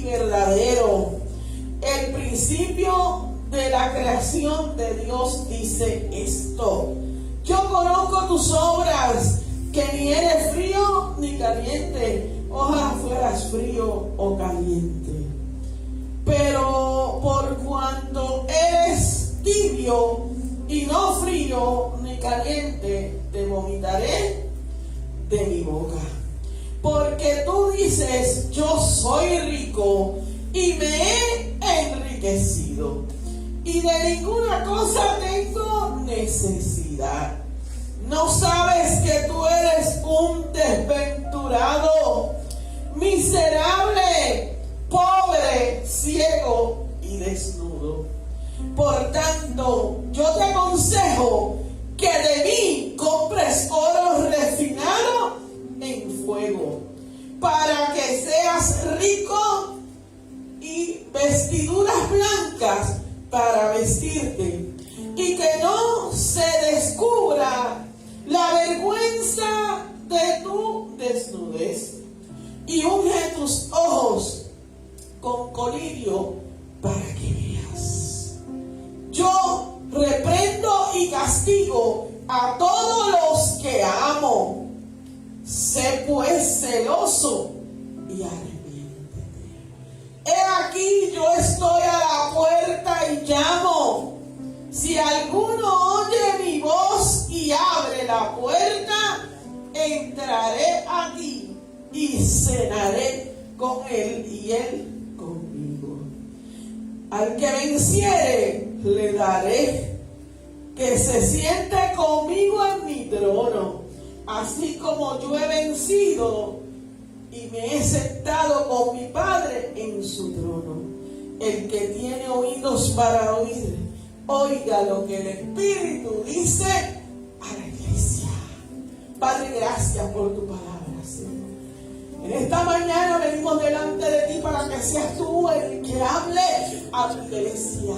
verdadero. El principio de la creación de Dios dice esto: yo conozco tus obras, que ni eres frío ni caliente. Ojalá fueras frío o caliente. Pero por cuanto eres tibio y no frío ni caliente, te vomitaré de mi boca. Porque tú dices: yo soy rico y me he enriquecido, y de ninguna cosa tengo necesidad. ¿No sabes que tú eres un desventurado, miserable, pobre, ciego y desnudo? Por tanto, yo te aconsejo que de mí compres oro refinado en fuego, para que seas rico, y vestiduras blancas para vestirte, y que no se descubra la vergüenza de tu desnudez, y unge tus ojos con colirio para que veas. Yo reprendo y castigo a todos los que amo. Sé pues celoso y arrepiéntete. He aquí, yo estoy a la puerta y llamo. Si alguno oye mi voz y abre la puerta, entraré a ti y cenaré con él y él conmigo. Al que venciere, le daré que se siente conmigo en mi trono, así como yo he vencido y me he sentado con mi Padre en su trono. El que tiene oídos para oír, oiga lo que el Espíritu dice a la iglesia. Padre, gracias por tu palabra, Señor. En esta mañana venimos delante de ti para que seas tú el que hable a tu iglesia.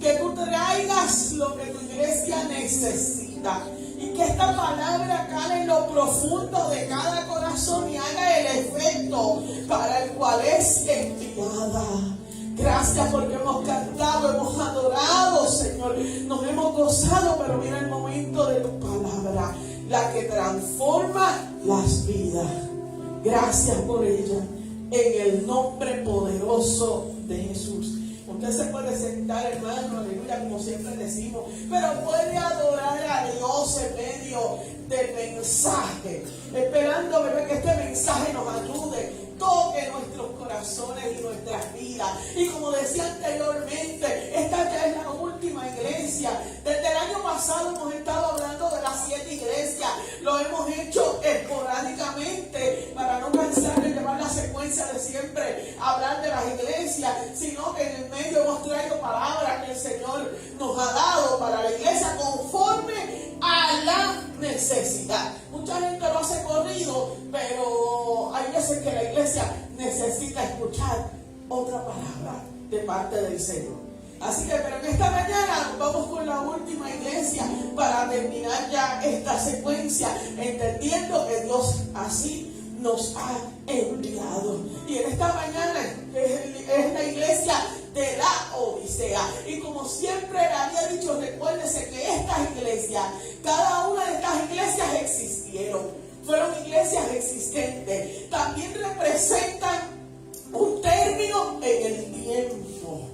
Que tú traigas lo que tu iglesia necesita. Y que esta palabra cale en lo profundo de cada corazón y haga el efecto para el cual es enviada. Gracias porque hemos cantado, hemos adorado, Señor. Nos hemos gozado, pero mira el momento de tu palabra, la que transforma las vidas. Gracias por ella, en el nombre poderoso de Jesús. Usted se puede sentar, hermano, aleluya, como siempre decimos, pero puede adorar a Dios en medio del mensaje, esperando, ¿verdad?, que este mensaje nos ayude, toque nuestros corazones y nuestras vidas. Y como decía anteriormente, esta ya es la última iglesia. Desde el año pasado hemos estado hablando de las 7 iglesias. Lo hemos hecho esporádicamente para no cansar de llevar la secuencia de siempre hablar de las iglesias, sino que en el medio hemos traído palabras que el Señor nos ha dado para la iglesia conforme a la necesidad. Mucha gente lo hace corrido, pero hay veces que la iglesia necesita escuchar otra palabra de parte del Señor. Así que, pero en esta mañana vamos con la última iglesia para terminar ya esta secuencia, entendiendo que Dios así nos ha enviado. Y en esta mañana es la iglesia de la Odisea. Y como siempre le había dicho, recuérdese que estas iglesias, cada una de estas iglesias existieron, fueron iglesias existentes. También representan un término en el tiempo.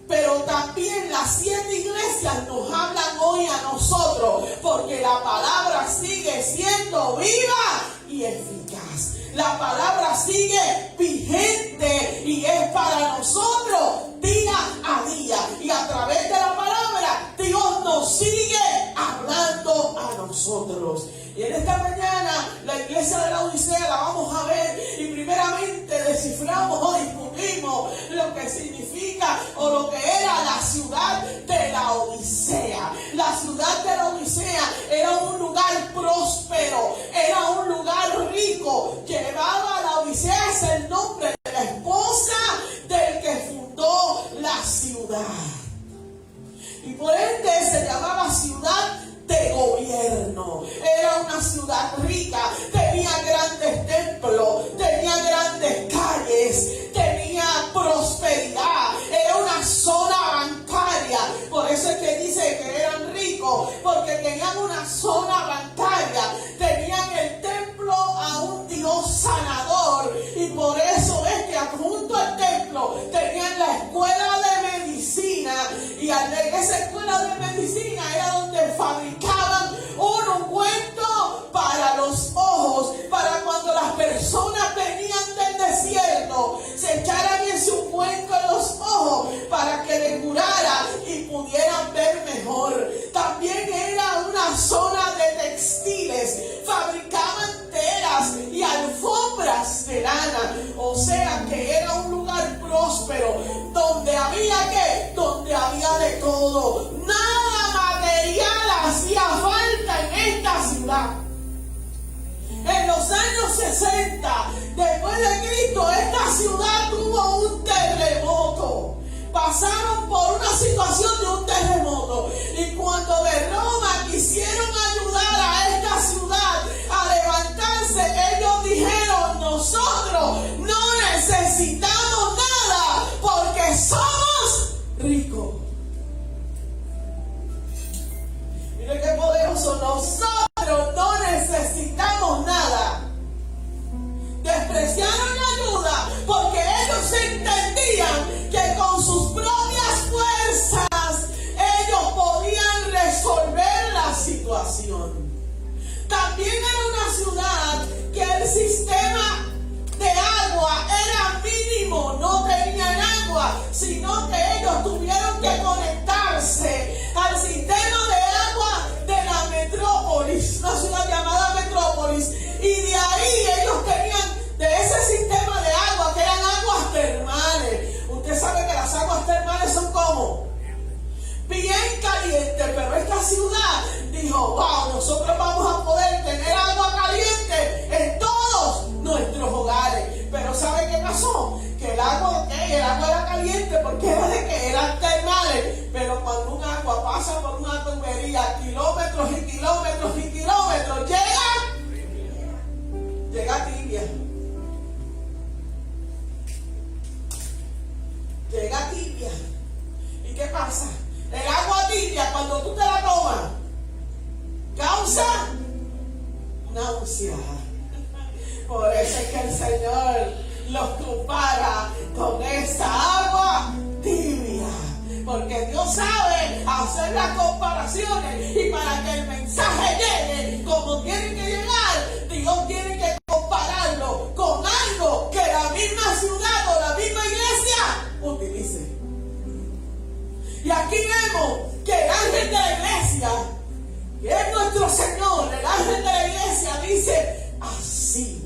Pero también las 7 iglesias nos hablan hoy a nosotros, porque la palabra sigue siendo viva y eficaz. La palabra sigue vigente y es para nosotros día a día. Y a través de la palabra, Dios nos sigue hablando a nosotros. Y en esta mañana, la iglesia de la Odisea la vamos a ver y primeramente desciframos o discutimos lo que significa o lo que era la ciudad de la Odisea. La ciudad de la Odisea era un lugar próspero, era un lugar rico. Llevaba la Odisea, es el nombre de la esposa del que fundó la ciudad. Y por ende se llamaba ciudad de gobierno. Era una ciudad rica, tenía grandes templos, tenía grandes casas. ellos tenían la escuela de medicina, y en esa escuela de medicina era donde fabricaban un ungüento para los ojos, para cuando las personas venían del desierto, se echaran ese ungüento en los ojos para que le curara y pudieran ver mejor. También era una zona de textiles, fabricaban telas y alfombras de lana, o sea que era un lugar próspero, donde había ¿qué? Donde había de todo. Nada material hacía falta en esta ciudad. En los años 60, después de Cristo, esta ciudad tuvo un terremoto. Pasaron por una situación de un terremoto. Y cuando de Roma quisieron ayudar a esta ciudad a levantarse, ellos dijeron: nosotros no necesitamos nada porque somos ricos. Mire qué poderoso. Nosotros no necesitamos nada. Despreciaron la ayuda porque ellos entendían que con sus propias fuerzas ellos podían resolver la situación. También era una ciudad que el sistema de agua era mínimo, no tenían agua, sino que ellos tuvieron que conectarse al sistema de agua de la metrópolis, una ciudad llamada Metrópolis, y de ahí ellos tenían de ese sistema de agua que eran aguas termales. Usted sabe que las aguas termales son como bien calientes, pero esta ciudad dijo: wow, nosotros vamos a poder tener agua caliente en todos nuestros hogares. Pero ¿sabe qué pasó? Que el agua era caliente porque era de que eran termales, pero cuando un agua pasa por una tubería kilómetros y kilómetros y kilómetros, llega tibia. Llega tibia. ¿Y qué pasa? El agua tibia, cuando tú te la tomas, causa náusea. Por eso es que el Señor los compara con esa agua tibia. Porque Dios sabe hacer las comparaciones, y para que el mensaje llegue como tiene que llegar, Dios tiene que compararlo con algo que la misma ciudad o la misma iglesia utilice. Y aquí vemos que el ángel de la iglesia, que es nuestro Señor, el ángel de la iglesia, dice así.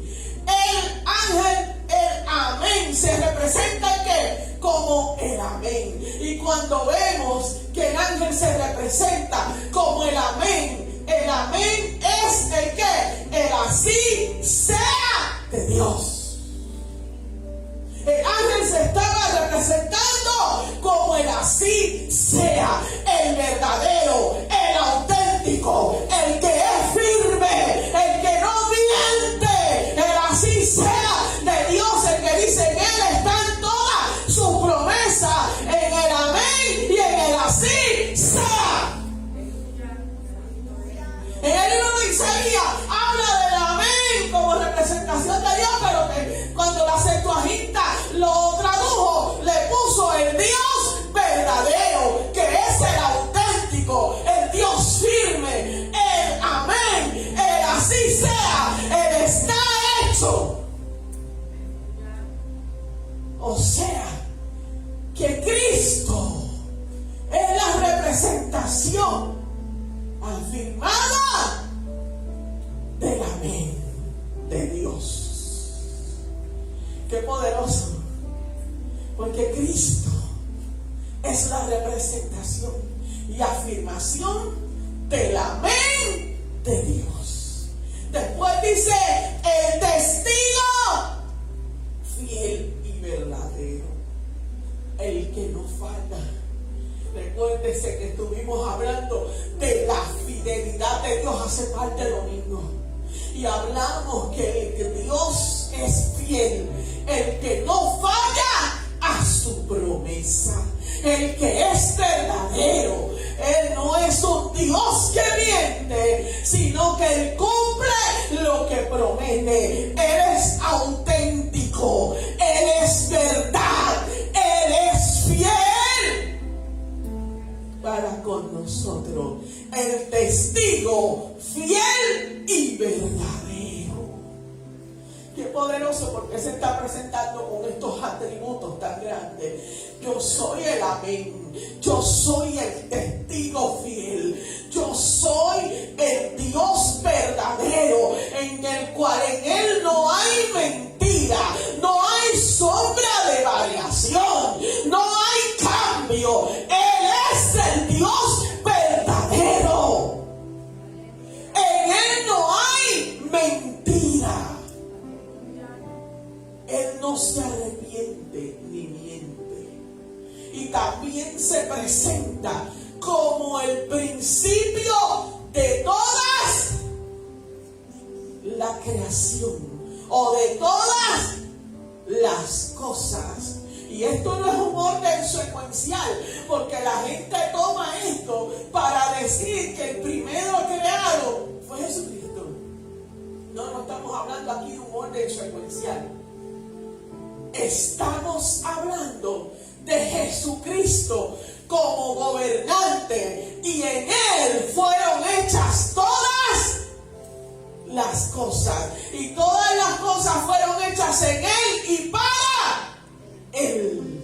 El ángel, el amén, se representa ¿qué? Como el amén. Y cuando vemos que el ángel se representa como el amén es el ¿qué? El así sea de Dios. El ángel se estaba representando como el así sea, el verdadero, el auténtico, el que es firme, el que no miente, el así sea de Dios, el que dice en él están todas sus promesas, en el amén y en el así sea. En el libro de Isaías habla del amén como representación de Dios, pero que cuando la Septuaginta lo tradujo, le puso el Dios verdadero, que es el auténtico, el Dios firme, el amén, el así sea, el está hecho. O sea, que Cristo es la representación afirmada del amén de Dios. Qué poderoso, porque Cristo es la representación y afirmación del amén de Dios. Después dice el testigo fiel y verdadero, el que no falla. Recuérdese que estuvimos hablando de la fidelidad de Dios hace parte del domingo. Y hablamos que el que Dios es fiel, el que no falla a su promesa, el que es verdadero. Él no es un Dios que miente, sino que Él cumple lo que promete. Él es auténtico, Él es verdad, testigo fiel y verdadero. Qué poderoso, porque se está presentando con estos atributos tan grandes. Yo soy el amén. Yo soy el testigo fiel. Yo soy el Dios verdadero, en el cual en Él no hay mentira, no hay sombra de variación, no hay cambio. Él es el Dios verdadero. En Él no hay mentira. Él no se arrepiente ni miente. Y también se presenta como el principio de todas la creación, o de todas las cosas. Y esto no es un orden secuencial, porque la gente toma esto para decir que el primero creado fue Jesucristo. No estamos hablando aquí de un orden secuencial. Estamos hablando de Jesucristo como gobernante, y en Él fueron hechas todas las cosas, y todas las cosas fueron hechas en Él y para Él.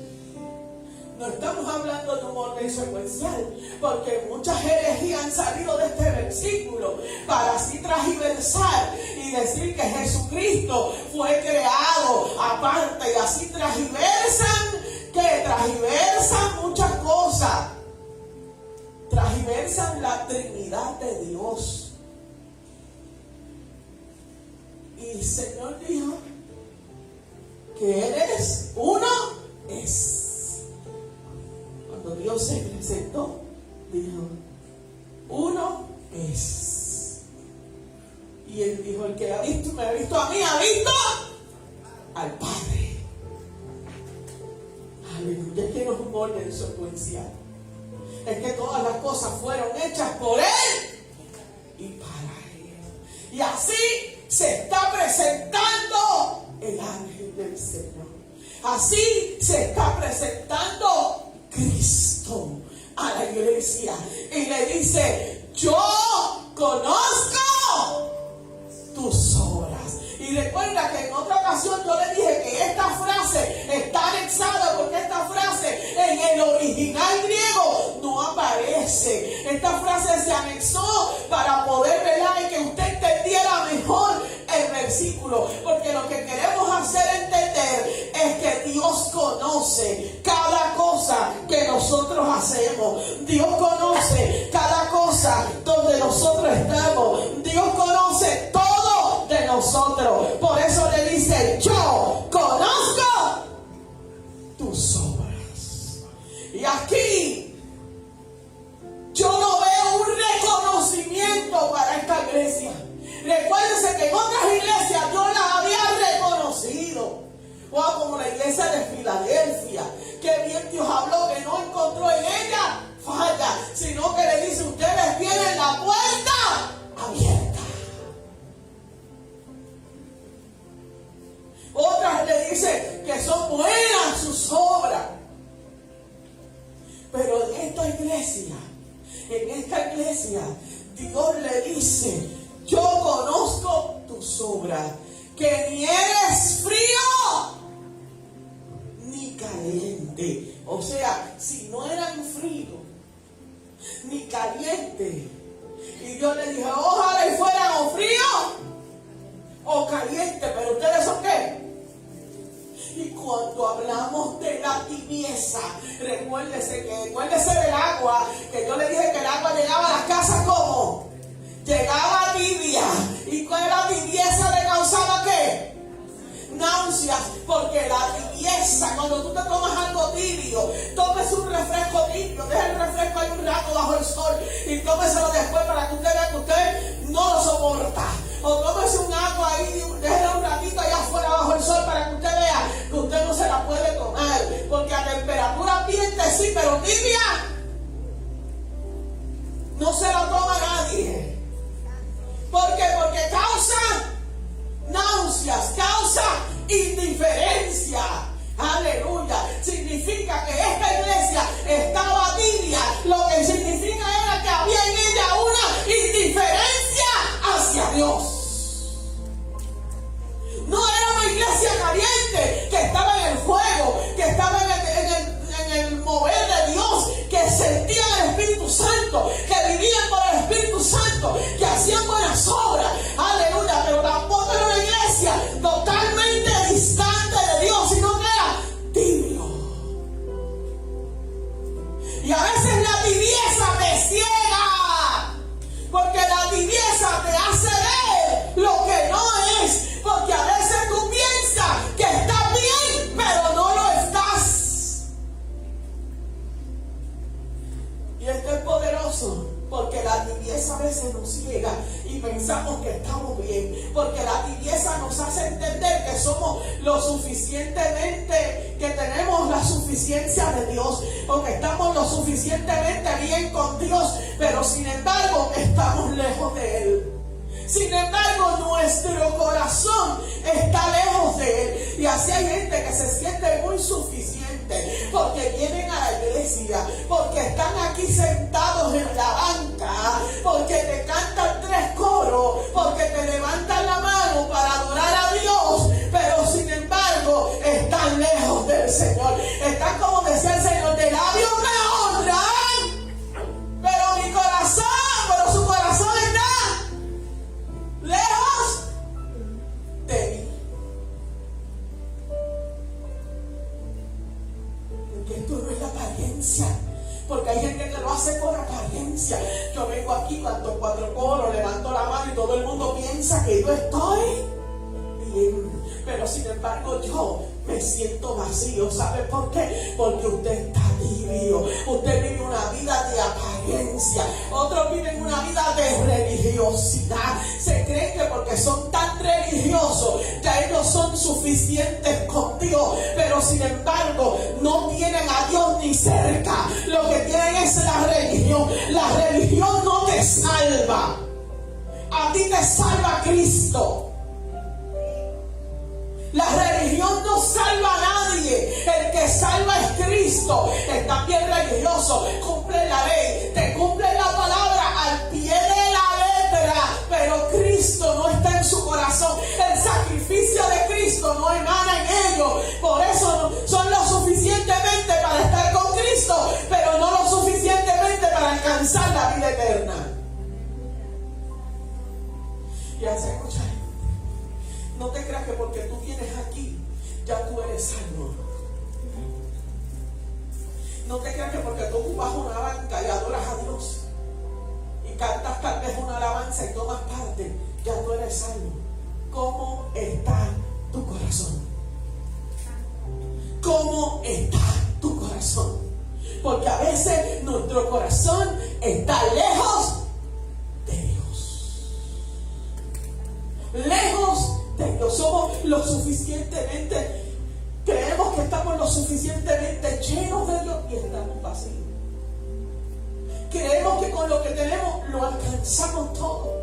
No estamos hablando de un orden secuencial, porque muchas herejías han salido de este versículo para así transversar y decir que Jesucristo fue creado aparte, y así transversan muchas cosas. Transversan la Trinidad de Dios. Y el Señor dijo que Él es uno, es. Cuando Dios se presentó, dijo, uno es. Y Él dijo, el que me ha visto a mí, ha visto al Padre. Aleluya. Es que no es un orden secuencial. Es que todas las cosas fueron hechas por Él y para Él. Y así se está presentando el ángel del Señor. Así se está presentando Cristo a la iglesia. Y le dice, yo conozco tus obras. Y recuerda que en otra ocasión yo le dije que esta frase está anexada, porque esta frase en el original griego no aparece. Esta frase se anexó para poder velar y que usted entendiera mejor el versículo, porque lo que queremos hacer entender es que Dios conoce cada cosa que nosotros hacemos. Dios conoce cada cosa donde nosotros estamos. Dios conoce todo de nosotros. Por eso le dice, yo conozco tus obras. Y aquí yo no veo un reconocimiento para esta iglesia. Recuérdense que en otras iglesias yo las había reconocido. O como la iglesia de Filadelfia, que bien Dios habló, que no encontró en ella falla, sino que le dice, ustedes tienen la puerta abierta. Otras le dicen que son buenas sus obras. Pero en esta iglesia, Dios le dice, yo conozco tus obras, que ni eres frío ni caliente. O sea, si no eran frío ni caliente. Y Dios le dijo, ojalá y fueran o frío o caliente, pero ustedes son ¿qué? Y cuando hablamos de la tibieza, recuérdese del agua, que yo le dije que el agua llegaba a las casas como llegaba tibia. ¿Y cuál era la tibieza? ¿Le causaba qué? Náuseas. Porque la tibieza, cuando tú te tomas algo tibio, tomes un refresco tibio, deja el refresco ahí un rato bajo el sol y tómeselo después para que usted vea que usted no lo soporta. O tómese un agua ahí, déjelo un ratito allá afuera bajo el sol para que usted vea que usted no se la puede tomar. Porque a temperatura ambiente sí, pero tibia no se la toma nadie. ¿Por qué? Porque causa náuseas, causa indiferencia. Aleluya. Significa que esta iglesia estaba tibia. Lo que significa era que había en ella una Santo, que vivían por el Espíritu Santo, que hacían buenas obras, aleluya, pero tampoco era una iglesia totalmente distante de Dios, sino que era tibio. Y a veces la tibieza te ciega, porque la tibieza te hace ver lo que no es, porque a veces tú piensas que estás bien, pero no lo estás. Y esto es poderoso, porque la tibieza a veces nos ciega y pensamos que estamos bien, porque la tibieza nos hace entender que somos lo suficientemente, que tenemos la suficiencia de Dios, o que estamos lo suficientemente bien con Dios, pero sin embargo estamos lejos de Él. Sin embargo, nuestro corazón está lejos de Él. Y así hay gente que se siente muy suficiente porque vienen a la iglesia, porque están aquí sentados en la banca, porque te cantan 3 coros, porque te levantan la mano para adorar a Dios, pero sin embargo están lejos del Señor. Están, como decía el Señor, de labios me honran, pero mi corazón, pero su corazón está lejos de mí. Porque esto no es la apariencia, porque hay gente que lo hace por apariencia. Yo vengo aquí, canto 4 coros, levanto la mano y todo el mundo piensa que yo estoy bien, pero sin embargo yo me siento vacío. ¿Sabe por qué? Porque usted está tibio. Usted vive una vida de apariencia, otros viven una vida de religiosidad. Se creen que porque son tan religiosos ya ellos son suficientes con Dios, pero sin embargo no tienen a Dios ni cerca. Lo que tienen es la religión. La religión no te salva, a ti te salva Cristo. La religión no salva a nadie. El que salva es Cristo. Estás bien religioso, cumple la ley, te cumple la palabra al pie de la letra, pero Cristo no está en su corazón. El sacrificio de Cristo no emana en ellos. Por eso son lo suficientemente para estar con Cristo, pero no lo suficientemente para alcanzar la vida eterna. Y así escucha. No te creas que porque tú vienes aquí ya tú eres salvo. No te creas que porque tú vas a una banca y adoras a Dios y cantas tal vez una alabanza y tomas parte, ya tú eres salvo. ¿Cómo está tu corazón? ¿Cómo está tu corazón? Porque a veces nuestro corazón está lejos de Dios. Lejos de Dios. Somos lo suficientemente, creemos que estamos lo suficientemente llenos de Dios y estamos vacíos. Creemos que con lo que tenemos lo alcanzamos todo.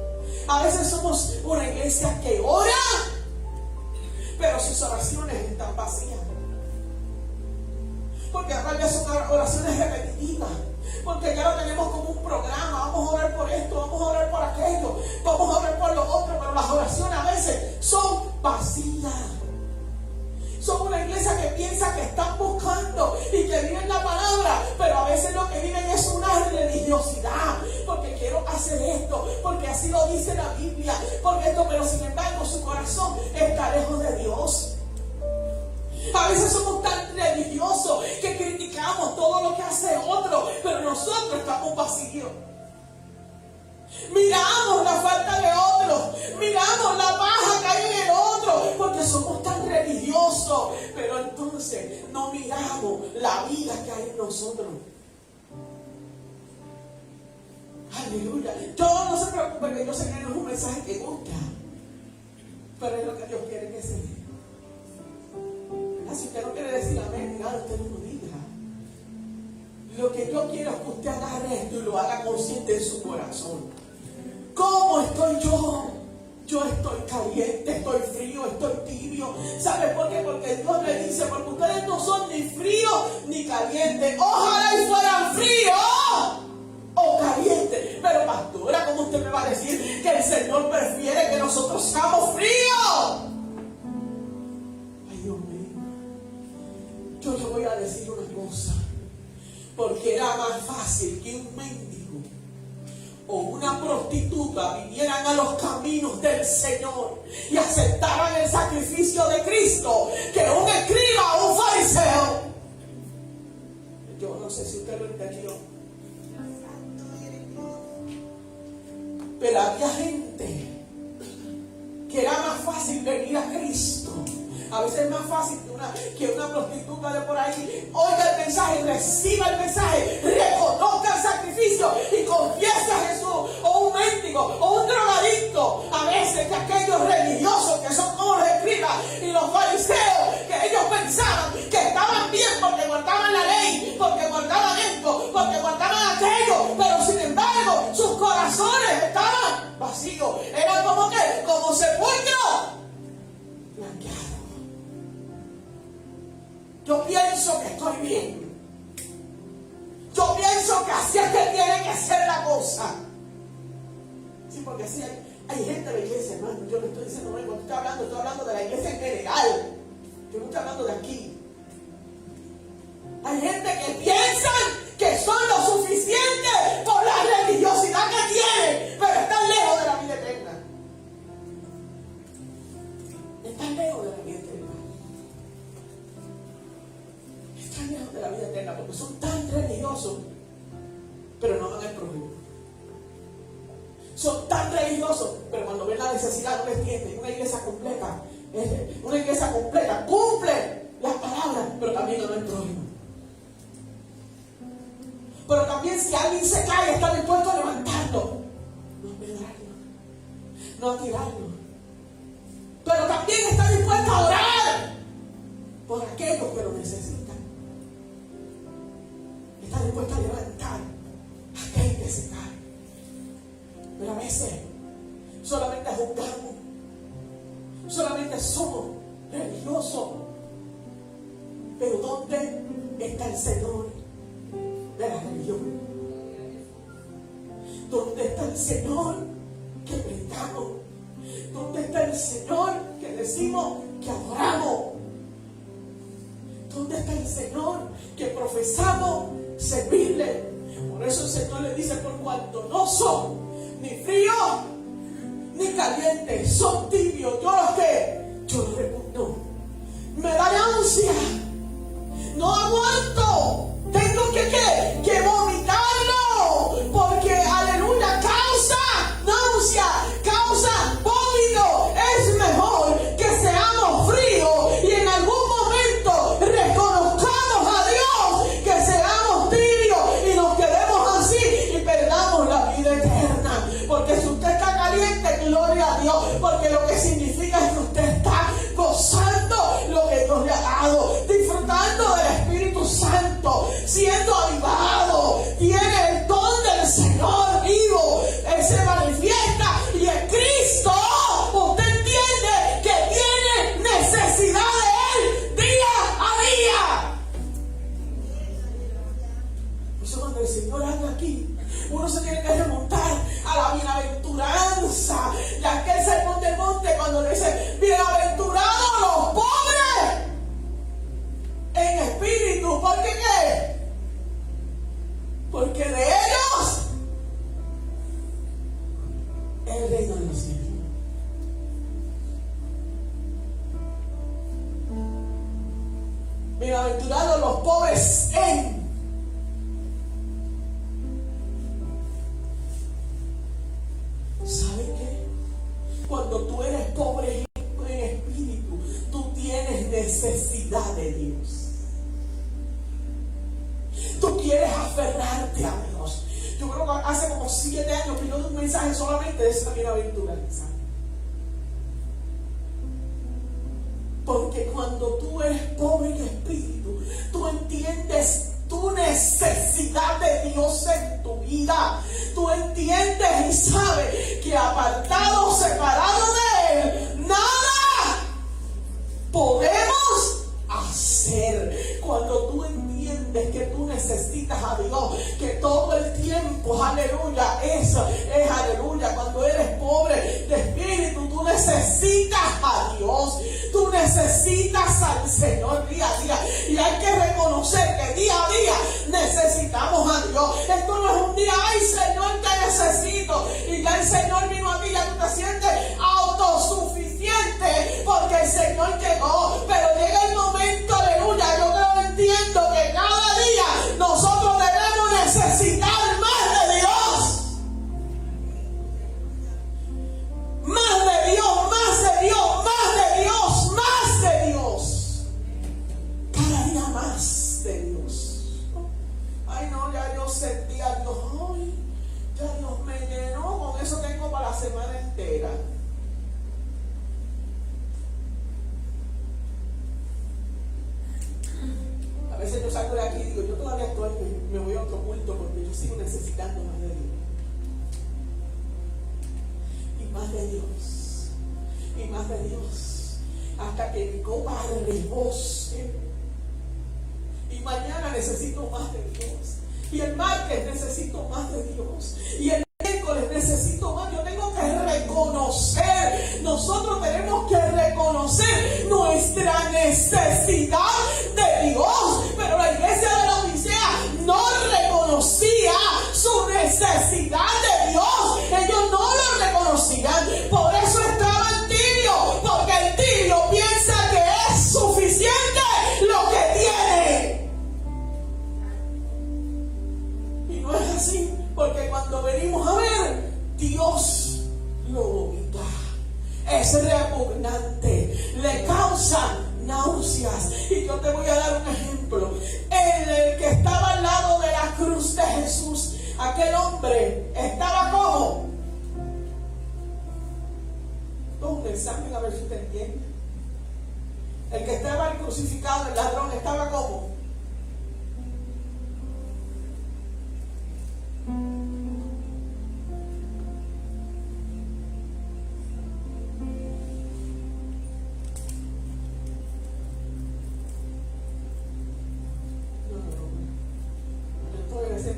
A veces somos una iglesia que ora, pero sus oraciones están vacías. Porque a veces son oraciones repetitivas. Porque ya lo tenemos como un programa. Vamos a orar por esto, vamos a orar por aquello, vamos a orar por lo otro. Pero las oraciones a veces son vacías. Son una iglesia que piensa que están buscando y que viven la palabra, pero a veces lo que viven es una religiosidad. Porque quiero hacer esto, porque así lo dice la Biblia, porque esto, pero sin embargo su corazón está lejos de Dios. A veces somos tan religiosos que criticamos todo lo que hace otro, pero nosotros estamos vacíos. Miramos la falta de otro, miramos la paja que hay en el otro, porque somos tan religiosos, pero entonces no miramos la vida que hay en nosotros. Aleluya. Yo no se preocupe, que yo sé que no es un mensaje que gusta, pero es lo que Dios quiere que se diga. Si usted no quiere decir amén, nada, usted no lo diga. Lo que yo quiero es que usted agarre esto y lo haga consciente en su corazón. ¿Cómo estoy yo? Yo estoy caliente, estoy frío, estoy tibio. ¿Sabe por qué? Porque Dios me dice, porque ustedes no son ni fríos ni calientes. Ojalá y fueran fríos o calientes. Pero pastora, ¿cómo usted me va a decir que el Señor prefiere que nosotros seamos fríos? Ay, Dios mío. Yo le voy a decir una cosa, porque era más fácil que un mendigo o una prostituta vinieran a los caminos del Señor y aceptaran el sacrificio de Cristo que un escriba o un fariseo. Yo no sé si usted lo entendió, pero había gente que era más fácil venir a Cristo. A veces es más fácil que una prostituta de por ahí oiga el mensaje, reciba el mensaje, reconozca el sacrificio y confiese a Jesús, o un mendigo, o un drogadicto. A veces que aquellos religiosos que son como los escribas y los fariseos, que ellos pensaban que estaban bien porque guardaban la ley, porque guardaban esto, porque guardaban aquello, pero sin embargo sus corazones estaban vacíos. Era como sepulcro blanqueado. Yo pienso que estoy bien. Yo pienso que así es que tiene que ser la cosa. Sí, porque sí hay gente de la iglesia, hermano. Yo no estoy diciendo, cuando estoy hablando de la iglesia en general. Yo no estoy hablando de aquí. Hay gente que piensan que son lo suficiente por la religiosidad que tienen, pero están lejos de la vida eterna. Están lejos de la vida eterna. Están lejos de la vida eterna porque son tan religiosos, pero no van al prójimo. Son tan religiosos, pero cuando ven la necesidad no les entienden. Una iglesia completa cumple las palabras, pero también ama al prójimo. Pero también si alguien se cae, está dispuesto a levantarlo, no a pegarlo, no a tirarlo, pero también está dispuesto a orar por aquellos que lo necesitan. Está dispuesto a levantar a aquel que se cae. Pero a veces solamente juzgamos, solamente somos religiosos. Pero ¿dónde está el Señor de la religión? ¿Dónde está el Señor que predicamos? ¿Dónde está el Señor que decimos que adoramos? ¿Dónde está el Señor que profesamos servirle? Por eso el Señor le dice: por cuanto no son ni fríos ni calientes, son tibios. Yo los repugno. Me da náusea. No aguanto. Tengo que vomitarlo. Porque, aleluya, causa náusea, causa vómito. Es mejor que seamos fríos y en algún momento reconozcamos a Dios, que seamos tibios y nos quedemos así y perdamos la vida eterna. Porque si usted está caliente, gloria a Dios, porque lo que significa es que usted está gozando lo que Dios le ha dado, disfrutando del Espíritu Santo, siendo avivado, tiene el don del Señor vivo. Él se manifiesta y en Cristo usted entiende que tiene necesidad de Él día a día. Por eso cuando el Señor anda aquí, uno se tiene que remontar a la bienaventuranza de aquel sermón del monte, cuando le dice: bienaventurados los pobres en espíritu. ¿Por qué? Porque de ellos es el reino de los cielos. Bienaventurados los pobres en. ¿Sabe qué? Cuando tú eres pobre en espíritu, tú tienes necesidad de Dios. Tú quieres aferrarte a Dios. Yo creo que hace como 7 años que yo di un mensaje solamente de esa bienaventuranza. Porque cuando tú eres pobre en espíritu, tú entiendes tu necesidad de Dios en tu vida. Tú entiendes y sabes que apartado, separado de Él, nada podemos hacer. Cuando tú entiendes que tú necesitas a Dios, que todo el tiempo, aleluya, eso es aleluya. Cuando eres pobre de espíritu, tú necesitas a Dios. Tú necesitas al Señor día a día. Y hay que reconocer que día a día necesitamos a Dios. Esto no es un día, ay Señor, te necesito. Y ya el Señor vino a ti, ya tú te sientes autosuficiente porque el Señor llegó. Pero llega el momento, aleluya, yo creo, entiendo que cada día nosotros debemos necesitar más de Dios. Más de Dios, más de Dios, más de Dios, más de Dios. Cada día más de Dios. Ay no, ya yo sentí a Dios. Ay, ya Dios me llenó. Con eso tengo para la semana entera. A veces yo salgo de aquí y digo, yo todavía estoy, me voy a otro culto porque yo sigo necesitando más de Dios. Y más de Dios. Y más de Dios. Hasta que mi copa rebose. Y mañana necesito más de Dios. Y el martes necesito más de Dios. Y el miércoles necesito más. Yo tengo que reconocer. Nosotros tenemos que reconocer nuestra necesidad de Dios. Pero la iglesia de la Odisea no reconocía su necesidad de Dios. Ellos no lo reconocían. Por eso estaban tibios. Porque el tibio piensa que es suficiente lo que tiene. Y no es así. Porque cuando venimos a ver, Dios lo vomita. Es repugnante. Le causa náuseas. Y yo te voy a dar un ejemplo. El que estaba al lado de la cruz de Jesús, aquel hombre estaba como. Todo un examen a ver si usted entiende. El que estaba crucificado, el ladrón, estaba como.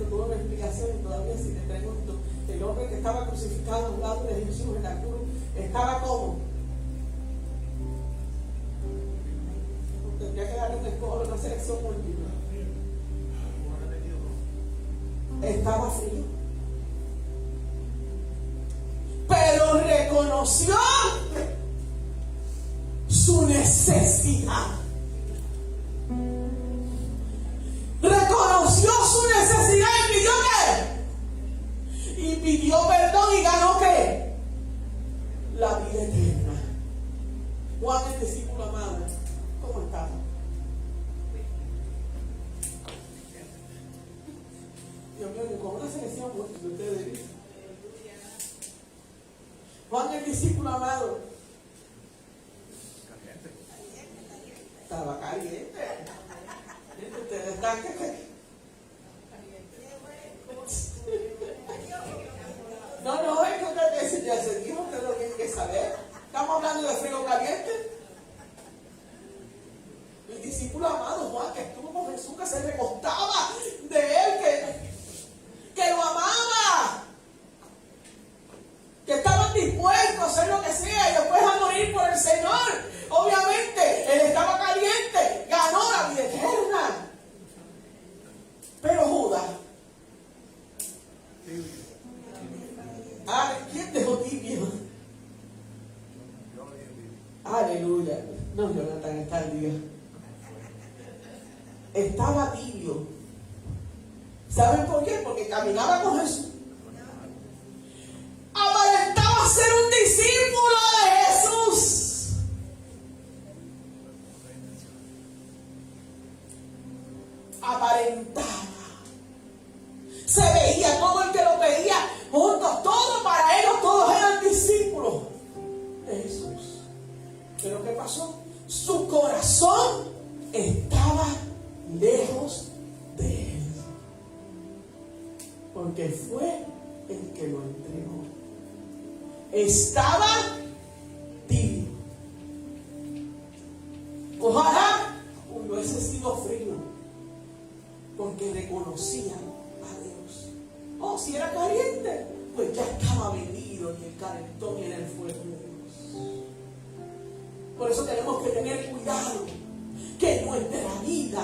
Tuve una explicación y todavía si te pregunto, el hombre que estaba crucificado al lado de Jesús en la cruz estaba como. Tendría que darle un escojo, una selección múltiple. Estaba frío, pero reconoció su necesidad. Reconoció su necesidad y pidió ¿qué? Y pidió perdón y ganó ¿qué? La vida eterna. Juan, el discípulo amado, ¿cómo está? Dios mío, con una selección de ustedes. Juan, el discípulo amado, estaba caliente. Ustedes están no, es que usted ya se dijo, usted lo tiene que saber. Estamos hablando de frío caliente. El discípulo amado Juan, que estuvo con Jesús, que se recostaba de él, que lo amaba, que estaban dispuestos a hacer lo que sea y después a morir por el Señor. Obviamente, él estaba caliente, ganó la vida eterna. Pero Judas, ¿quién dejó tibio? Aleluya. No, Jonathan está al día. Estaba tibio. ¿Saben por qué? Porque caminaba con Jesús. Aparentaba ser un discípulo de Jesús. Aparentaba. Se veía, todo el que lo veía juntos, todo para ellos, todos eran discípulos de Jesús. Pero ¿qué pasó? Su corazón estaba lejos de él. Porque fue el que lo entregó. Estaba tibio. Ojalá hubiese sido frío. Porque reconocía a Dios. Oh, si era caliente, pues ya estaba vendido en el calentón y en el fuego de Dios. Por eso tenemos que tener cuidado que nuestra vida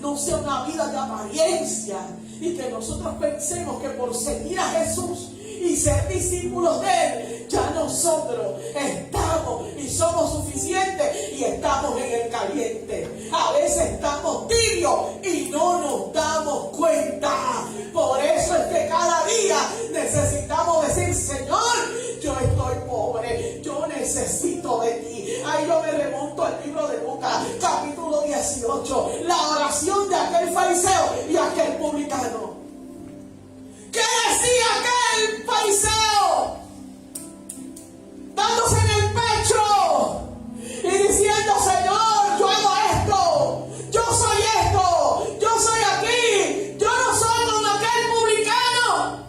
no sea una vida de apariencia y que nosotros pensemos que por seguir a Jesús y ser discípulos de Él, ya nosotros estamos y somos suficientes y estamos en el caliente. A veces estamos tibios y no nos damos cuenta. Por eso es que cada día necesitamos decir: Señor, yo estoy pobre, yo necesito de ti. Ahí yo me remonto al libro de Lucas, capítulo 18, la oración de aquel fariseo y aquel publicano. ¿Qué decía aquel fariseo? Dándose en el pecho y diciendo: Señor, yo hago esto, yo soy esto, yo soy aquí, yo no soy como aquel publicano.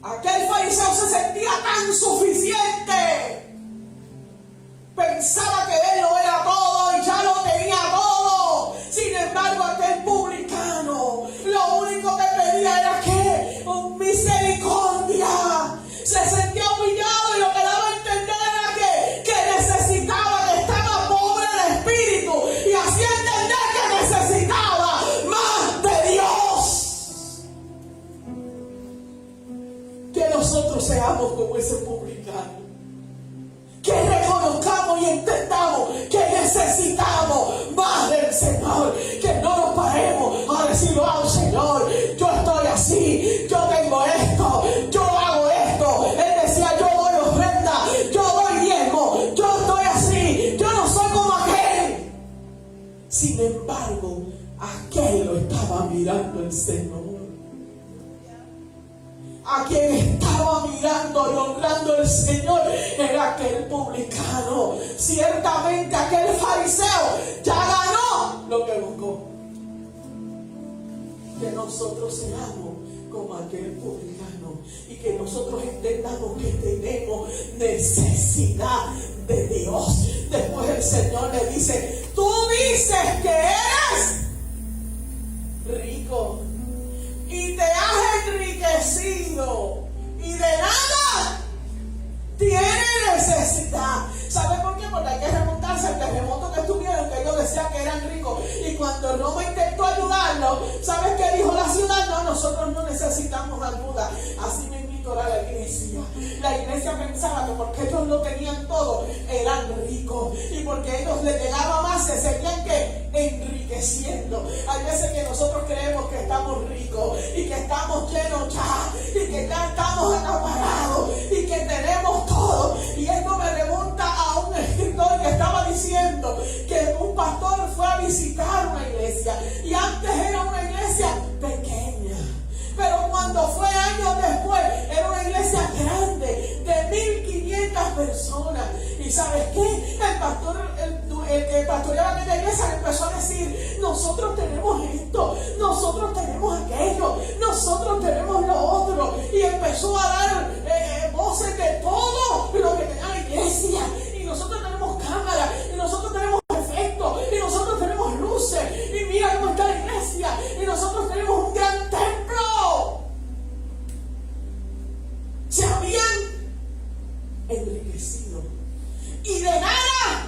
Aquel fariseo se sentía tan suficiente. Pensaba que él lo era todo y ya lo tenía todo. Sin embargo, aquel publicano lo único que pedía era que misericordia. Se sentía humillado y lo que daba a entender era que necesitaba, que estaba pobre de espíritu, y hacía entender que necesitaba más de Dios. Que nosotros seamos como ese publicano, que reconozcamos y entendamos que necesitamos más del Señor, que no nos paremos a decir: wow, Señor, yo estoy así, yo tengo esto, yo hago esto. Él decía: yo doy ofrenda, yo doy diezmo, yo estoy así, yo no soy como aquel. Sin embargo, aquel lo estaba mirando el Señor. A quien estaba mirando y honrando el Señor era aquel publicano. Ciertamente aquel fariseo ya ganó lo que buscó. Que nosotros seamos como aquel publicano y que nosotros entendamos que tenemos necesidad de Dios. Después el Señor le dice: tú dices que eres rico y te has enriquecido y de nada tiene necesidad. ¿Sabe por qué? Porque hay que remontarse al terremoto que tuvieron, que ellos decían que eran ricos, y cuando Roma intentó ayudarlos, ¿sabes qué dijo la ciudad? No, nosotros no necesitamos ayuda. Así mismo era la iglesia. La iglesia pensaba que porque ellos lo tenían todo, eran ricos, y porque ellos les llegaba más, se seguían que enriqueciendo. Hay veces que nosotros creemos que estamos ricos y que estamos llenos ya, y que ya estamos acaparados y que tenemos todo. Y esto me remonta a un escritor que estaba diciendo que un pastor fue a visitar una iglesia, y antes era una iglesia pequeña, pero cuando fue años después era una iglesia grande de 1500 personas. ¿Y sabes qué? El pastor, el que pastoreaba aquella iglesia, le empezó a decir: nosotros tenemos esto, nosotros tenemos aquello, nosotros tenemos lo otro. Y empezó a dar voces de todo lo que tenía la iglesia. Y nosotros tenemos cámaras, y nosotros tenemos efectos, y nosotros tenemos luces, y mira cómo está la iglesia, y nosotros tenemos un gran templo. Se habían enriquecido y de nada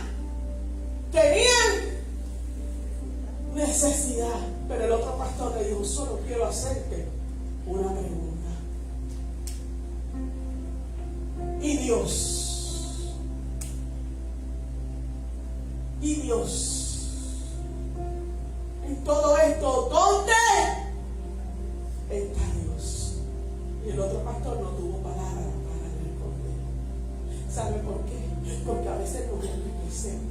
tenían necesidad. Pero el otro pastor le dijo: solo quiero hacerte una pregunta. ¿Y Dios? ¿Y Dios? En todo esto, ¿dónde está Dios? Y el otro pastor no tuvo palabra para responder. ¿Sabe por qué? Porque a veces nos enriquecemos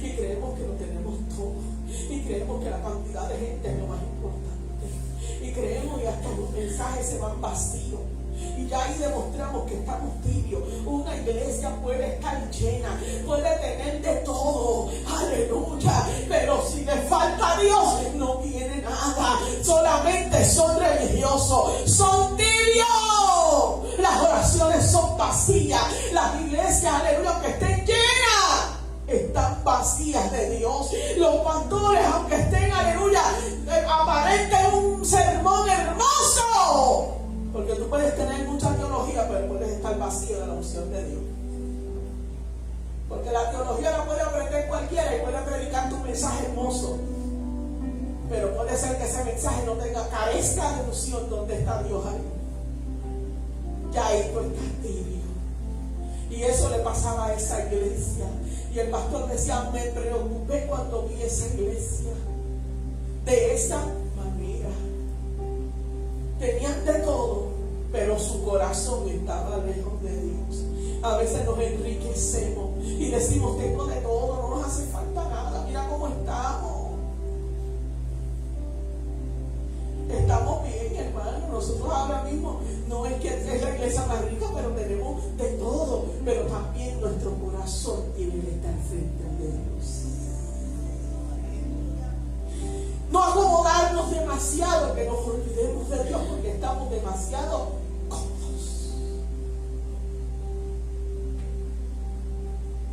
y creemos que lo tenemos todo, y creemos que la cantidad de gente es lo más importante, y creemos y hasta los mensajes se van vacíos, y ya ahí demostramos que estamos tibios. Una iglesia puede estar llena, puede tener de todo, aleluya, pero si le falta a Dios no tiene nada, solamente son religiosos, son tibios. Las oraciones son vacías, las iglesias, aleluya, aunque estén llenas, están vacías de Dios. Los pastores, aunque estén, aleluya, aparenten un sermón hermoso, Porque tú puedes tener mucha teología, pero puedes estar vacío de la unción de Dios. Porque la teología la puede aprender cualquiera y puede predicar tu mensaje hermoso. Pero puede ser que ese mensaje no carezca de unción. ¿Donde está Dios ahí? Ya ahí tú estás tibio. Y eso le pasaba a esa iglesia. Y el pastor decía, me preocupé cuando vi esa iglesia. De esa manera. Tenían de todo, pero su corazón estaba lejos de Dios. A veces nos enriquecemos y decimos, tengo de todo, no nos hace falta nada, mira cómo estamos. Estamos bien, hermano. Nosotros ahora mismo no es que es la iglesia más rica, pero tenemos de todo. Pero también nuestro corazón tiene que estar frente a Dios. No acomodarnos demasiado, que nos olvidemos de Dios, porque estamos demasiado cómodos.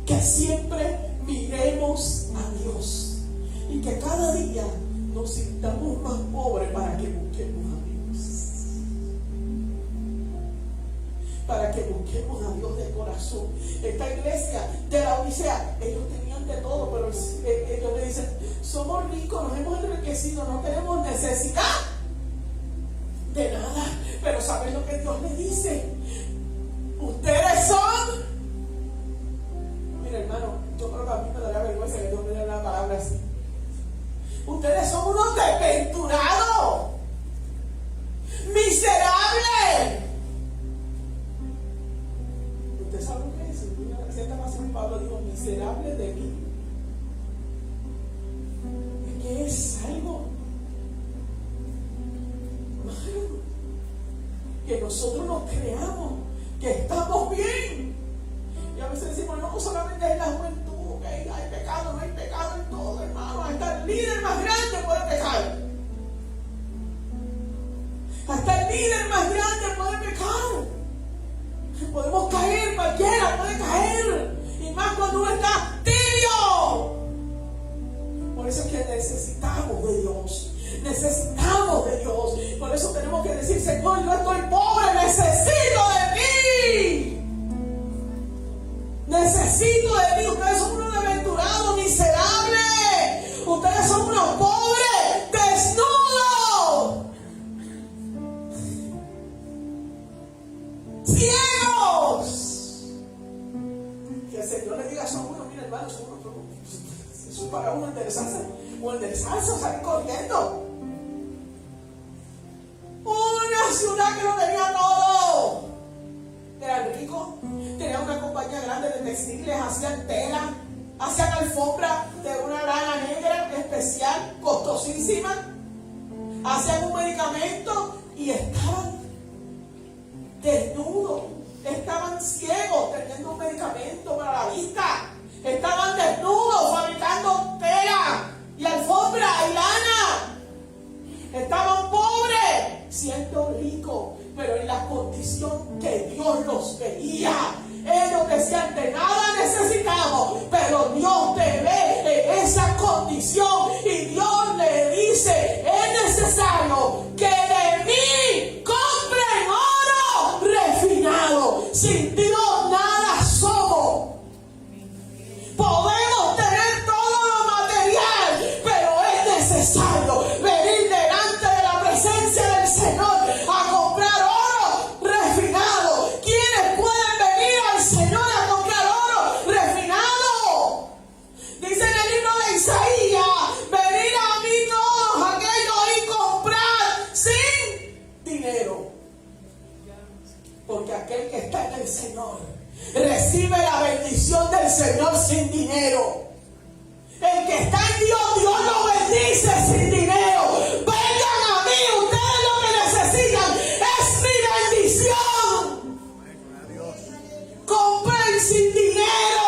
Que siempre miremos a Dios y que cada día nos sintamos más pobres para que busquemos a Dios. Para que busquemos a Dios de corazón. Esta iglesia de la Odisea, ellos tenían de todo, pero ellos le dicen, somos ricos, nos hemos enriquecido, no tenemos necesidad de nada. Pero ¿saben lo que Dios les dice? Ustedes son... Mira, hermano, yo creo que a mí me daría vergüenza que Dios me diera una palabra así. Ustedes son unos desventurados, miserables. ¿Usted sabe lo que es? En cierta ocasión Pablo dijo, miserable de mí. Es que es algo malo que nosotros nos creamos que estamos bien. Y a veces decimos, no solamente es la juventud, que hay pecado, no hay pecado en todo, hermano. Hasta el líder más grande puede pecar. Hasta el líder más grande puede pecar. Podemos caer, cualquiera puede caer. Y más cuando uno está tibio. Por eso es que necesitamos de Dios. Necesitamos de Dios. Por eso tenemos que decir, Señor, yo estoy pobre, necesito de ti. Necesito de ti. Ustedes son unos desventurados, miserables. Ustedes son unos pobres, desnudos, ciegos. Que el Señor le diga, son unos, mira hermano, son unos. Eso es para uno enderezarse o salir corriendo. Una ciudad que lo tenía todo. Eran ricos, tenían una compañía grande de textiles, hacían tela, hacían alfombra de una lana negra especial, costosísima, hacían un medicamento y estaban desnudos, estaban ciegos teniendo un medicamento para la vista, estaban desnudos fabricando tela y alfombra y lana, estaban pobres siendo ricos, pero en la condición que Dios los veía. Ellos decían, de nada necesitamos, pero Dios te ve en esa condición y Dios le dice, es necesario que de mí compren oro refinado. Sin Dios nada somos. Podemos tener todo lo material, pero es necesario venir delante de la presencia del Señor a comprar oro refinado. ¿Quiénes pueden venir al Señor a comprar oro refinado? Dice en el libro de Isaías, venid a mí todos aquellos y comprar sin dinero. Porque aquel que está en el Señor recibe la bendición del Señor sin dinero. El que está en Dios, Dios lo bendice sin dinero. Vengan a mí, ustedes lo que necesitan es mi bendición. Compren sin dinero.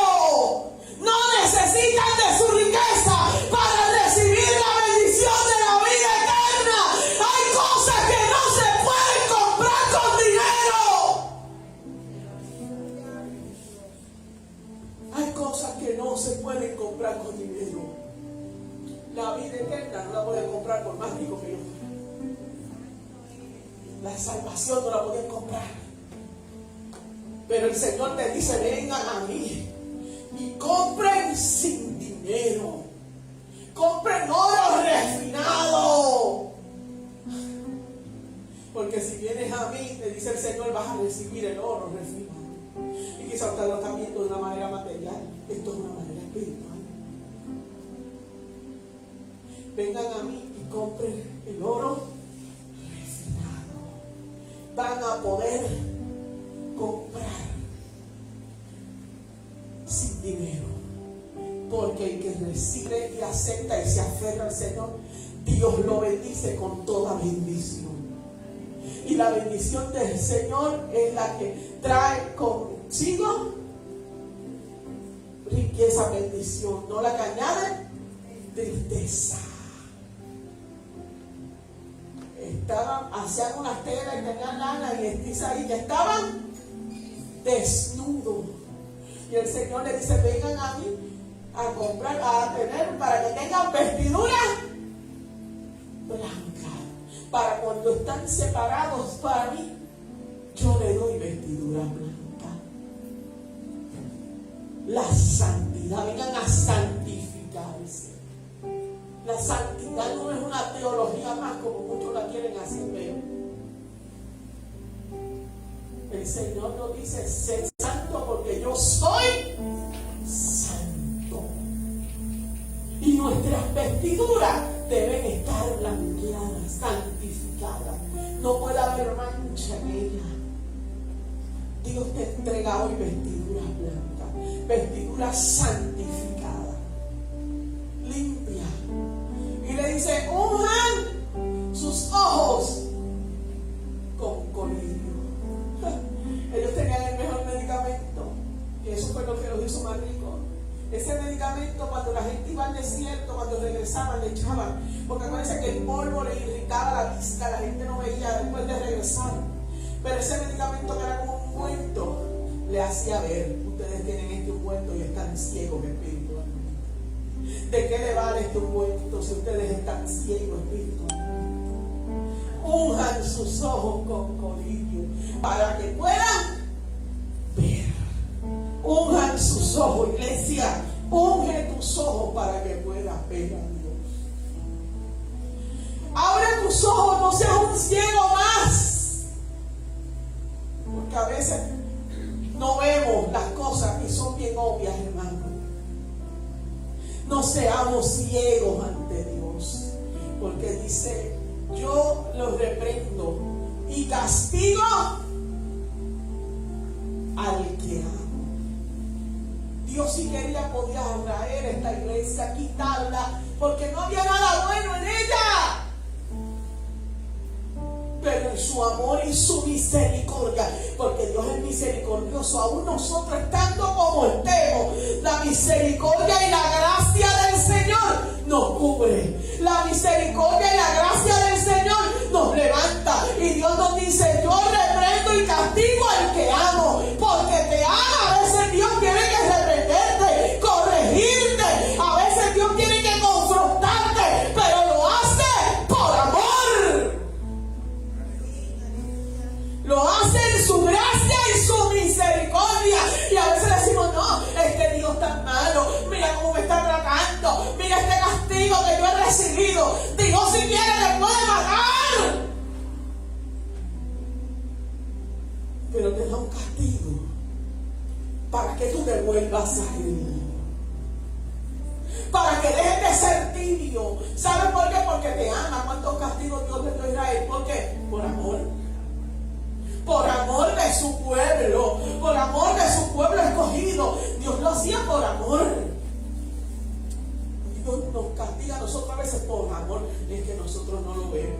No necesitan de su riqueza para recibir la bendición de la vida eterna. Hay cosas que no se pueden comprar con dinero. Hay cosas que no se pueden comprar con dinero. La vida eterna no la pueden comprar por más rico que yo. La salvación no la podían comprar. Pero el Señor te dice: vengan a mí y compren sin dinero. Compren oro refinado. Porque si vienes a mí, te dice el Señor, vas a recibir el oro refinado. Y quizás usted lo está viendo de una manera material. Esto es una manera espiritual. Vengan a mí y compren el oro refinado. Van a poder comprar sin dinero. Porque el que recibe y acepta y se aferra al Señor, Dios lo bendice con toda bendición. Y la bendición del Señor es la que trae consigo riqueza, bendición, no la que añade tristeza. Hacían unas telas y tenían lana y estiza y que estaban desnudos. Y el Señor le dice: vengan a mí a comprar, a tener, para que tengan vestiduras blancas. Para cuando están separados para mí, yo le doy vestidura blanca. La santidad, vengan a santificarse. La santidad no es una teología más como muchos la quieren hacer ver. El Señor nos dice: sed santo porque yo soy santo. Y nuestras vestiduras deben estar blanqueadas, santificadas. No puede haber mancha en ella. Dios te entrega hoy vestiduras blancas, vestiduras santificadas, limpias. Y le dice: unjan sus ojos con colirio. Ellos tenían el mejor medicamento, y eso fue lo que los hizo más ricos. Ese medicamento, cuando la gente iba al desierto, cuando regresaban, le echaban, porque acuérdense que el polvo le irritaba la vista, la gente no veía después de regresar. Pero ese medicamento, que era como un ungüento, le hacía ver: ustedes tienen este ungüento y están ciegos espiritualmente. ¿De qué le vale este ungüento si ustedes están ciegos espiritualmente? Unjan sus ojos con colirio para que puedan ver. Unjan sus ojos, iglesia. Unge tus ojos para que puedas ver a Dios. Abre tus ojos, no seas un ciego más. Porque a veces no vemos las cosas que son bien obvias, hermano. No seamos ciegos ante Dios. Porque dice: yo los reprendo y castigo al que amo. Dios, si quería, podía traer esta iglesia, quitarla, porque no había nada bueno en ella. Pero en su amor y su misericordia, porque Dios es misericordioso, aún nosotros estando como estemos, la misericordia y la gracia del Señor nos cubre. La misericordia y la gracia del Señor nos levanta. Y Dios nos dice: yo reprendo y castigo al que amo, porque te ama. A veces Dios tiene que reprenderte, corregirte. A veces Dios tiene que confrontarte, pero lo hace por amor. Lo hace en su gracia y su misericordia. Y a veces decimos: no, este Dios tan malo, mira cómo me está tratando, mira este castigo que yo he recibido. Dios, si quiere, me puede matar, pero te da un castigo para que tú te vuelvas a Él, para que dejes de ser tibio. ¿Sabes por qué? Porque te ama. ¿Cuántos castigos Dios le dio a Israel? ¿Por qué? Por amor. Por amor de su pueblo, por amor de su pueblo escogido. Dios lo hacía por amor. Dios nos castiga a nosotros a veces por amor, es que nosotros no lo vemos.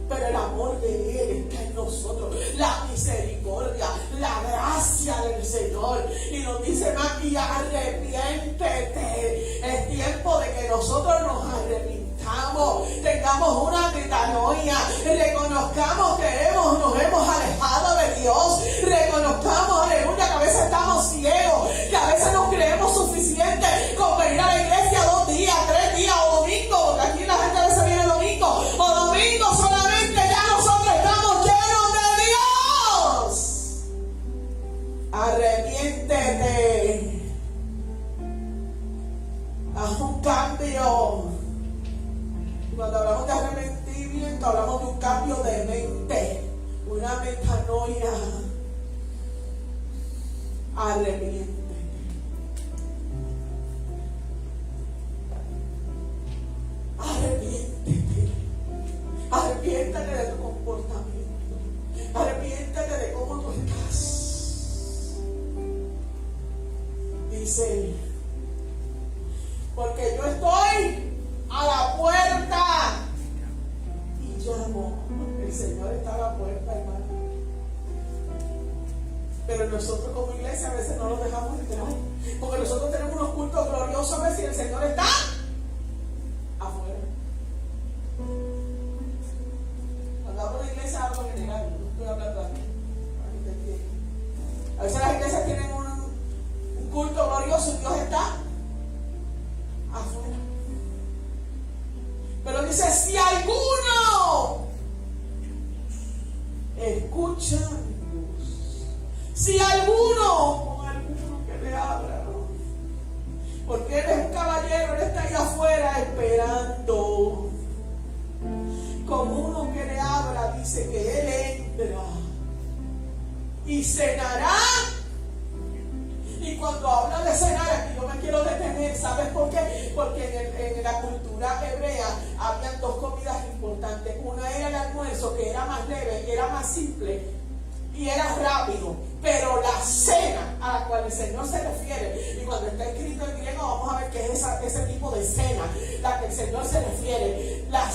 Pero el amor de Él está en nosotros, la misericordia, la gracia del Señor. Y nos dice más: y arrepiéntete. Es tiempo de que nosotros nos arrepintamos, tengamos una metanoia, reconozcamos que nos hemos alejado de Dios, reconozcamos, aleluya, que a veces estamos ciegos, que a veces no creemos suficiente con venir a la iglesia 2 días, 3 días o domingo, porque aquí la gente a veces viene domingo o domingo solamente. Ya nosotros estamos una metanoia. Arrepiéntete. Arrepiéntete. Arrepiéntete de tu comportamiento. Arrepiéntete de cómo tú estás. Dice, porque yo estoy a la puerta y llamo. El Señor está a la puerta, hermano. Pero nosotros como iglesia a veces no lo dejamos entrar, porque nosotros tenemos unos cultos gloriosos a veces y el Señor está afuera. Cuando hablo de iglesia hablo en general, no estoy hablando aquí. A veces las iglesias tienen un culto glorioso y Dios está afuera. Pero dice, si alguno escucha mi voz, si alguno, con alguno que le abra, ¿no? Porque él es un caballero, él está ahí afuera esperando. Con uno que le abra, dice que él entra y cenará. Y cuando habla de cenar, aquí yo me quiero detener, ¿sabes por qué? Porque en la cultura hebrea habían dos comidas importantes. Una era el almuerzo, que era más leve, que era más simple y era rápido. Pero la cena a la cual el Señor se refiere, y cuando está escrito en griego vamos a ver que es ese tipo de cena la que el Señor se refiere. La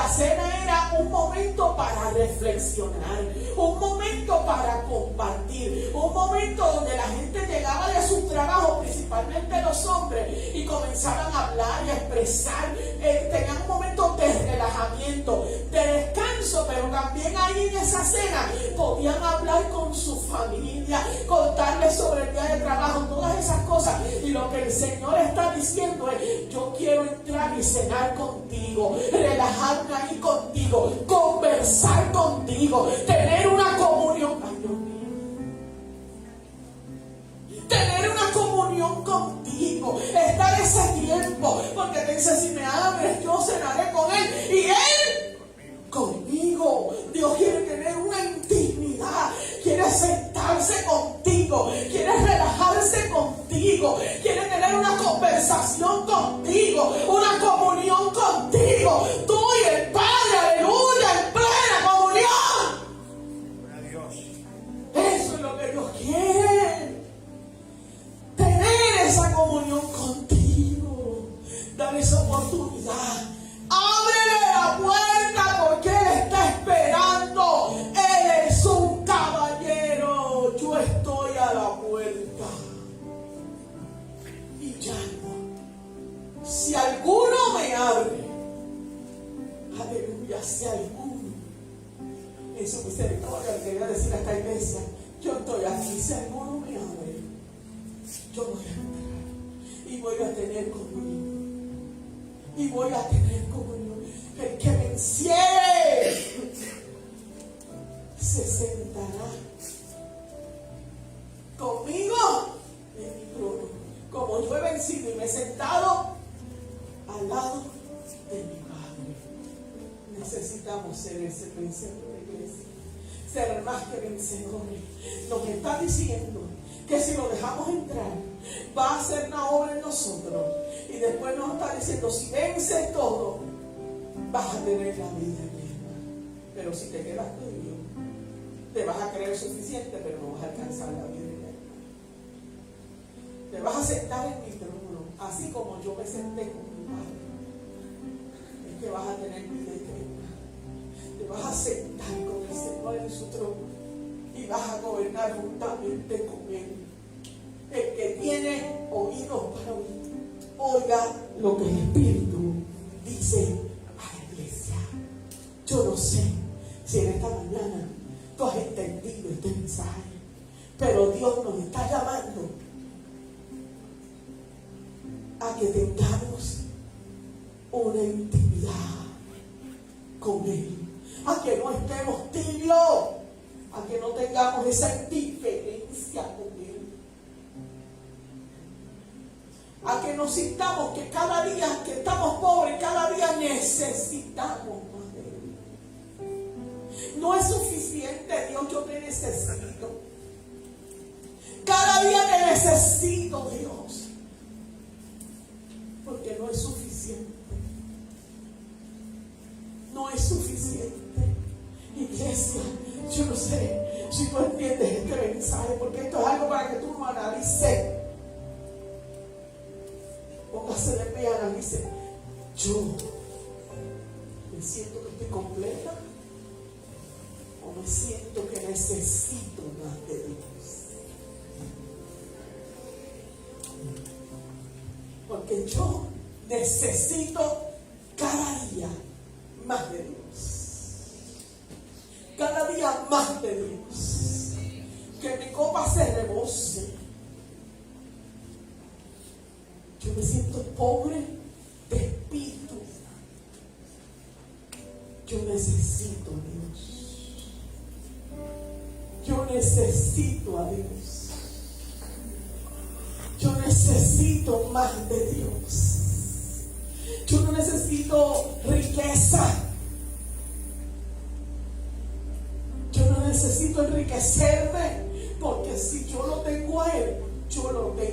cena era un momento para reflexionar, un momento para compartir, un momento donde la gente llegaba de su trabajo, principalmente los hombres, y comenzaban a hablar y a expresar. Tenían un momento de relajamiento, de descanso, pero también ahí en esa cena podían hablar con su familia, contarles sobre el día de trabajo, todas esas cosas. Y lo que el Señor está diciendo es, yo quiero entrar y cenar contigo, relajarme ahí contigo, conversar contigo, tener una comunión. Ay, Dios mío. Tener una comunión contigo, estar ese tiempo, porque te dice, si me abres, yo cenaré con él y él conmigo. Dios quiere tener una intimidad, quiere sentarse contigo, quiere relajarse contigo, quiere tener una conversación contigo, una comunión contigo, tú y el Padre, aleluya, en plena comunión. Eso es lo que Dios quiere, tener esa comunión contigo. Dale esa oportunidad. Ábrele la puerta porque Él está esperando. Él es un caballero. Yo estoy a la puerta y llamo. Si alguno me abre, aleluya, si alguno, en su misericordia le quería decir a esta iglesia, yo estoy aquí. Si alguno me abre, yo voy a entrar y voy a tener comunión. Y voy a tener comunión. El que venciere se sentará conmigo en mi trono, como yo he vencido y me he sentado al lado de mi Padre. Necesitamos ser ese vencedor, iglesia, ser más que vencedores. Nos está diciendo que si lo dejamos entrar, va a hacer una obra en nosotros. Y después nos está diciendo, si vences todo, vas a tener la vida eterna. Pero si te quedas tú y yo, te vas a creer suficiente, pero no vas a alcanzar la vida eterna. Te vas a sentar en mi trono, así como yo me senté con mi Padre. Es que vas a tener vida eterna. Te vas a sentar con el Señor en su trono y vas a gobernar juntamente con Él. El que tiene oídos para oír, oiga lo que el Espíritu dice a la iglesia. Yo no sé si en esta mañana tú has entendido este mensaje, pero Dios nos está llamando a que tengamos una intimidad con Él, a que no estemos tibios, a que no tengamos esa indiferencia con Él, a que nos sintamos que cada día que estamos pobres, cada día necesitamos más de Él. No es suficiente, Dios, yo te necesito. Cada día te necesito, Dios. Porque no es suficiente. No es suficiente. Iglesia, yo no sé si tú entiendes este mensaje, porque esto es algo para que tú lo analices. Póngase de pie, analice. Yo me siento que estoy completa, o me siento que necesito más de Dios. Porque yo necesito cada día más de Dios. Cada día más de Dios. Que mi copa se rebose. Yo me siento pobre de espíritu. Yo necesito a Dios. Yo necesito a Dios. Yo necesito más de Dios. Yo no necesito riqueza. Yo no necesito enriquecerme, porque si yo lo tengo a Él, yo lo tengo